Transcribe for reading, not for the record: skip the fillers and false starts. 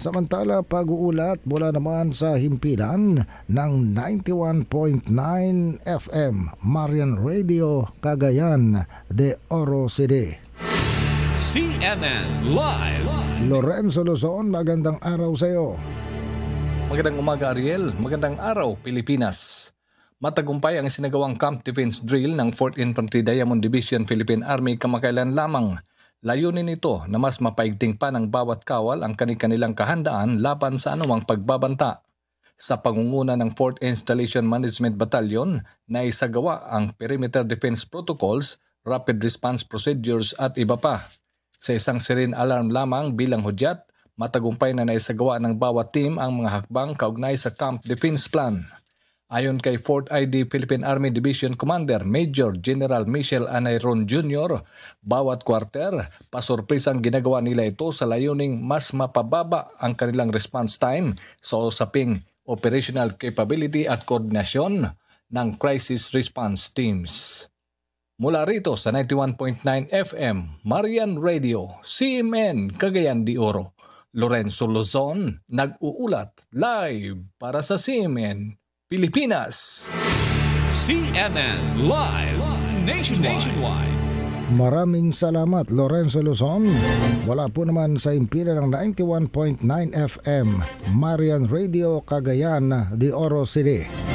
Samantala, pag-uulat mula naman sa himpilan ng 91.9 FM Marian Radio, Cagayan de Oro City. CNN Live. Lorenzo Luzon, magandang araw sa iyo. Magandang umaga, Ariel. Magandang araw, Pilipinas. Matagumpay ang sinagawang Camp Defense Drill ng 4th Infantry Diamond Division Philippine Army kamakailan lamang. Layunin nito na mas mapaigting pa ng bawat kawal ang kanilang kahandaan laban sa anumang pagbabanta. Sa pangunguna ng 4th Installation Management Battalion na isagawa ang Perimeter Defense Protocols, Rapid Response Procedures at iba pa. Sa isang siren alarm lamang bilang hudyat, matagumpay na naisagawa ng bawat team ang mga hakbang kaugnay sa Camp Defense Plan. Ayon kay 4th ID Philippine Army Division Commander Major General Michel Anayron Jr., bawat kwarter, pasurprisang ginagawa nila ito sa layuning mas mapababa ang kanilang response time sa usaping operational capability at koordinasyon ng crisis response teams. Mula rito sa 91.9 FM Marian Radio, CMN Cagayan de Oro, Lorenzo Luzon, nag-uulat live para sa CMN Pilipinas. CNN Live Nationwide. Maraming salamat, Lorenzo Luzon. Wala po naman sa himpilan ng 91.9 FM Marian Radio, Cagayan de Oro City.